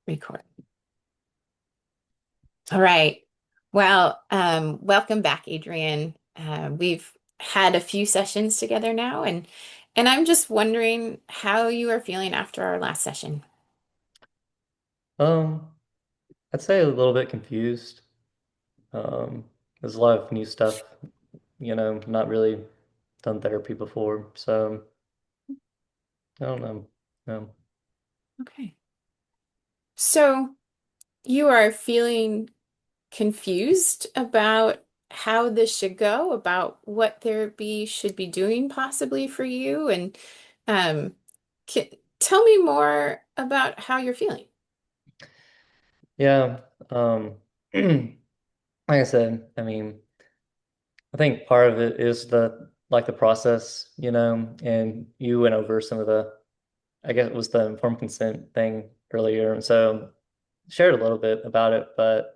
Record. All right. Well, welcome back, Adrian. We've had a few sessions together now, and I'm just wondering how you are feeling after our last session. Um, I'd say a little bit confused. There's a lot of new stuff, not really done therapy before, so I don't know. Um, Okay. So you are feeling confused about how this should go, about what therapy should be doing possibly for you, and um, can, tell me more about how you're feeling. yeah, like I said, I think part of it is the process, and you went over some of I guess it was the informed consent thing earlier, and so shared a little bit about it, but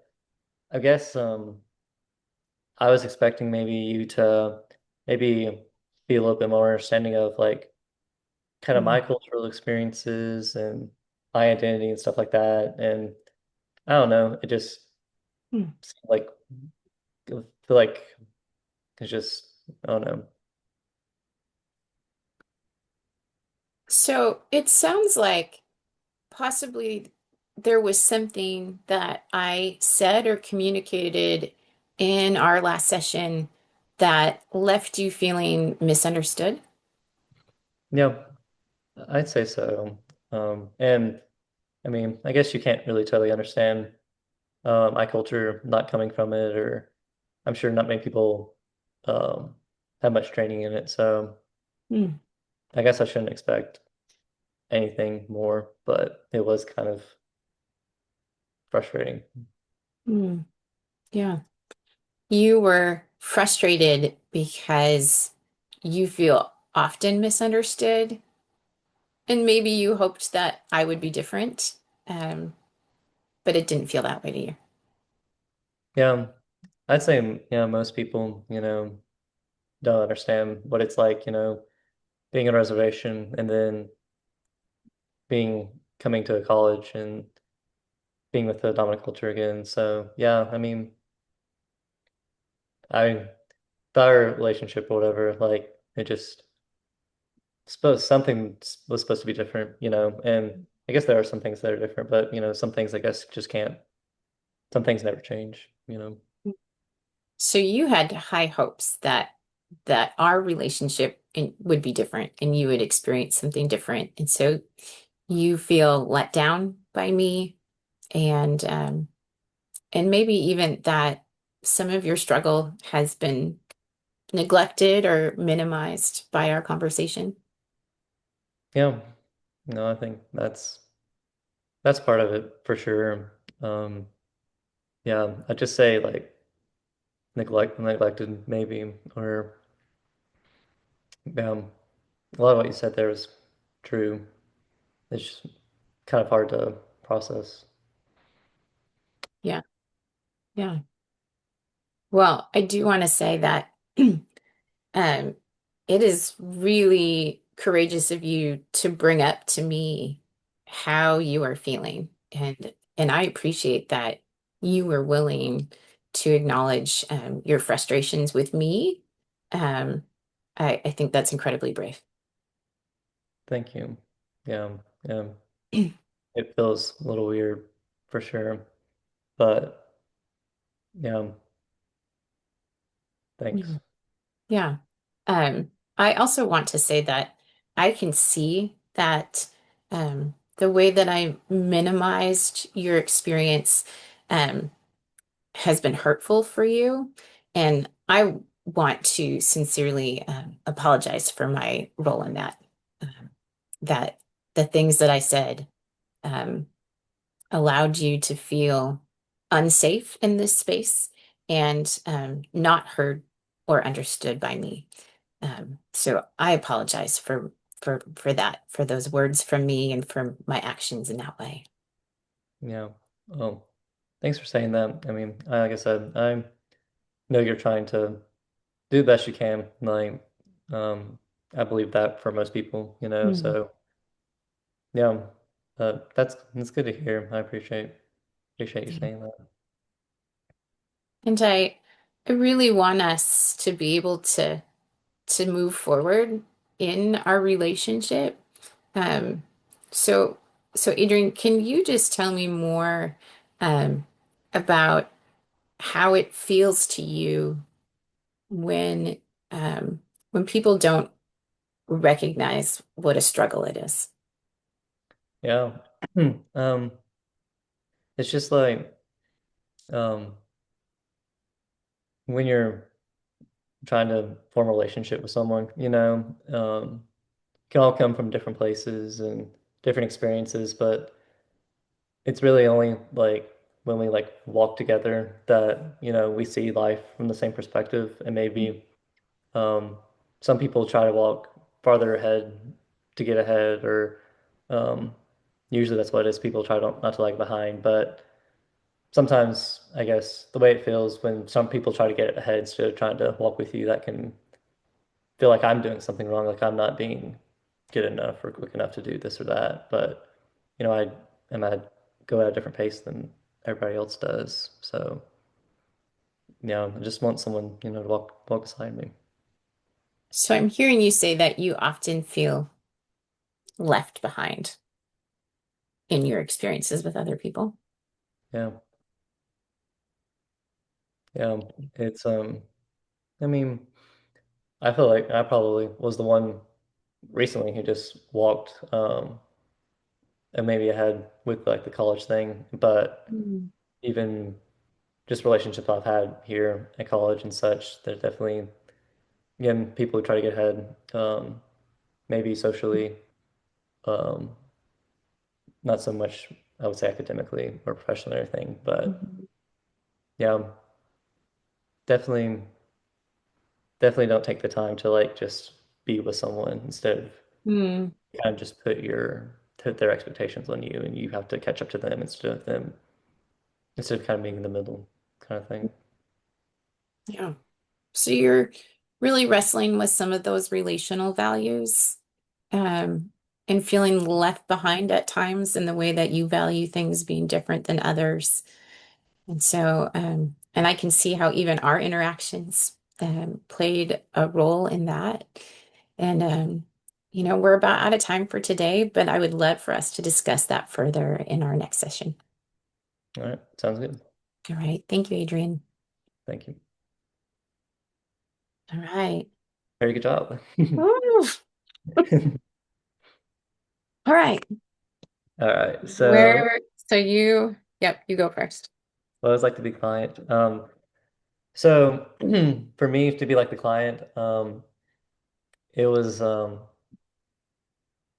I guess I was expecting maybe you to maybe be a little bit more understanding of like kind of my Mm. cultural experiences and my identity and stuff like that. And I don't know, it just Mm. seemed like I feel like it's just I don't know. So it sounds like possibly there was something that I said or communicated in our last session that left you feeling misunderstood. Yeah, I'd say so. And I guess you can't really totally understand my culture not coming from it, or I'm sure not many people um have much training in it. So Mm. I guess I shouldn't expect anything more, but it was kind of frustrating. Mm. Yeah. You were frustrated because you feel often misunderstood, and maybe you hoped that I would be different, um, but it didn't feel that way to you. Yeah, I'd say, most people, don't understand what it's like, being on a reservation and then being coming to a college and being with the dominant culture again. So yeah, I our relationship or whatever, like it just suppose something was supposed to be different, and I guess there are some things that are different, but some things I guess just can't, some things never change. So you had high hopes that our relationship would be different and you would experience something different. And so you feel let down by me and and maybe even that some of your struggle has been neglected or minimized by our conversation. Yeah, no, I think that's part of it for sure. Yeah, I'd just say like neglected maybe, or um, a lot of what you said there was true. It's just kind of hard to process. Yeah, yeah. Well, I do want to say that um, it is really courageous of you to bring up to me how you are feeling. And I appreciate that you were willing to acknowledge your frustrations with me. Um, I think that's incredibly brave. Thank you. Yeah, yeah. It feels a little weird for sure, but yeah, thanks. Mhm. Yeah. I also want to say that I can see that the way that I minimized your experience um, has been hurtful for you. And I want to sincerely apologize for my role in that. That the things that I said um, allowed you to feel unsafe in this space and not heard or understood by me. So I apologize for that, for those words from me and for my actions in that way. Yeah. Oh, thanks for saying that. Like I said, I know you're trying to do the best you can. I believe that for most people, Mm. so yeah. That's good to hear. I appreciate you Yeah. saying that. And I really want us to be able to move forward in our relationship. Um, so so Adrian, can you just tell me more um, about how it feels to you when when people don't recognize what a struggle it is? Yeah. Um, it's just like um when you're trying to form a relationship with someone, can all come from different places and different experiences, but it's really only like when we like walk together that, we see life from the same perspective. And maybe um, some people try to walk farther ahead to get ahead, or um, usually that's what it is. People try not to lag behind, but sometimes I guess the way it feels when some people try to get ahead instead of trying to walk with you, that can feel like I'm doing something wrong, like I'm not being good enough or quick enough to do this or that. But I go at a different pace than everybody else does. So yeah, I just want someone, to walk beside me. So I'm hearing you say that you often feel left behind in your experiences with other people. Yeah. Yeah. It's I mean, I feel like I probably was the one recently who just walked and maybe ahead with like the college thing, but Mm. even just relationships I've had here at college and such, there's definitely again people who try to get ahead, maybe socially, um, not so much I would say academically or professionally or anything, but Mhm. yeah, definitely definitely don't take the time to like just be with someone instead of Mm. kind of just put their expectations on you and you have to catch up to them instead of kind of being in the middle kind of thing. Yeah. So you're really wrestling with some of those relational values, um, and feeling left behind at times in the way that you value things being different than others. And so, and I can see how even our interactions played a role in that. And, we're about out of time for today, but I would love for us to discuss that further in our next session. All right, sounds good. All right. Thank you, Adrian. Thank you. All right. Very good job. Woo. All right. All right, so So yep, you go first. what was like to be client? So for me to be like the client, it was um,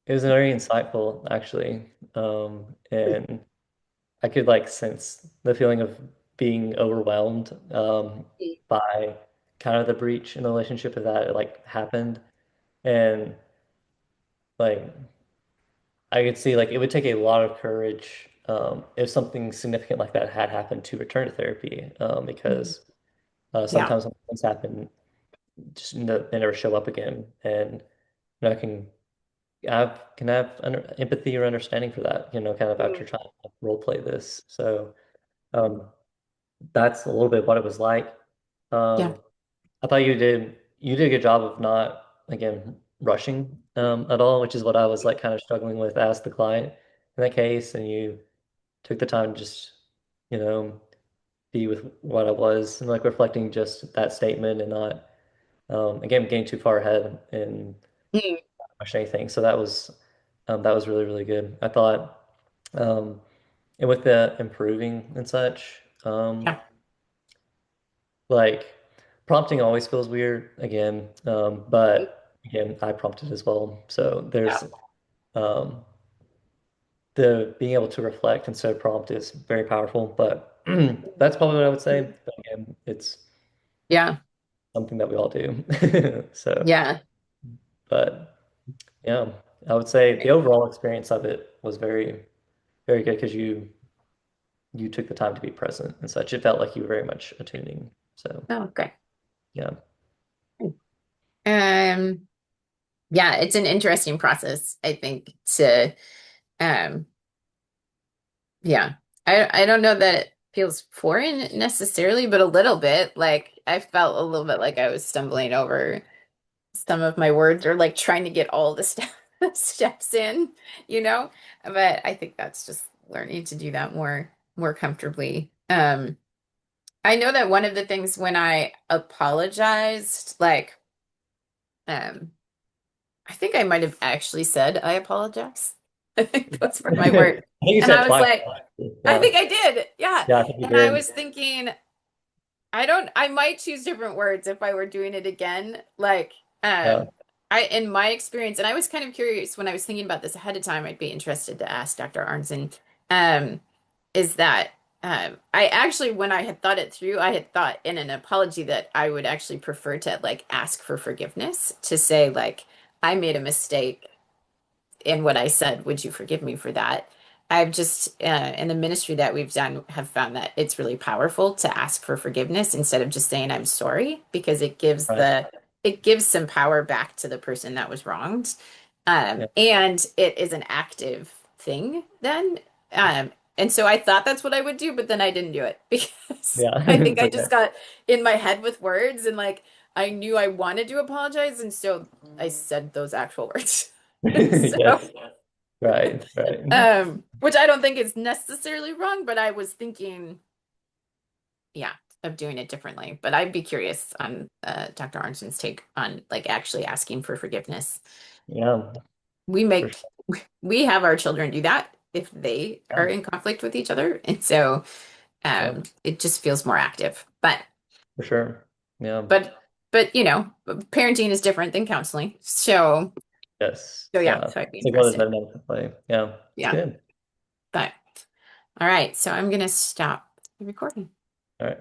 it was very insightful actually, and I could like sense the feeling of being overwhelmed by kind of the breach in the relationship of that it like happened, and like I could see like it would take a lot of courage if something significant like that had happened to return to therapy, Mhm. because Yeah. sometimes when things happen, just they never show up again, and I can have empathy or understanding for that, kind of Mm. after trying to role play this. So um, that's a little bit what it was like. Yeah. Um, I thought you did a good job of not again rushing at all, which is what I was like kind of struggling with as the client in that case, and you took the time to just you know be with what I was and like reflecting just that statement and not again getting too far ahead and Mm. rush anything. So that was really really good. I thought, um, and with the improving and such, Yeah. like prompting always feels weird again, but again I prompted as well. So Yeah. there's um, the being able to reflect instead of prompt is very powerful. But that's probably what I would say. But again, it's Yeah. something that we all do. So, Yeah. but yeah, I would say the overall experience of it was very, very good because you took the time to be present and such. It felt like you were very much attuning. So Oh, great. yeah, Yeah, it's an interesting process, I think, to um Yeah. I don't know that it feels foreign necessarily, but a little bit. Like I felt a little bit like I was stumbling over some of my words or like trying to get all the steps in, you know? But I think that's just learning to do that more comfortably. I know that one of the things when I apologized, like um I think I might have actually said I apologize. I think those were I my words. think you And said I was twice. like, I Yeah. think I did. Yeah. Yeah, I think you And I did. was thinking, I might choose different words if I were doing it again. Like, Yeah. in my experience, and I was kind of curious when I was thinking about this ahead of time, I'd be interested to ask Dr. Arnzen, um, is that, I actually, when I had thought it through, I had thought in an apology that I would actually prefer to like ask for forgiveness, to say like, I made a mistake in what I said. Would you forgive me for that? I've just, in the ministry that we've done, have found that it's really powerful to ask for forgiveness instead of just saying I'm sorry, because Right. it gives some power back to the person that was wronged. Yeah. And it is an active thing then. And so I thought that's what I would do, but then I didn't do it because Yeah. I think It's I okay. just got in my head with words and like I knew I wanted to apologize, and so I said those actual words. So, Yes. Right. Right. which I don't think is necessarily wrong, but I was thinking, yeah, of doing it differently. But I'd be curious on Dr. Arnstein's take on like actually asking for forgiveness. Yeah. We For make sure. we have our children do that if they are Yeah. in conflict with each other, and so Yeah. it just feels more active. For sure. Yeah. But parenting is different than counseling. Yes. So yeah, Yeah. so I'd be It's like what is interested. that meant to play? Yeah. It's Yeah, good. but all right, so I'm gonna stop the recording. All right.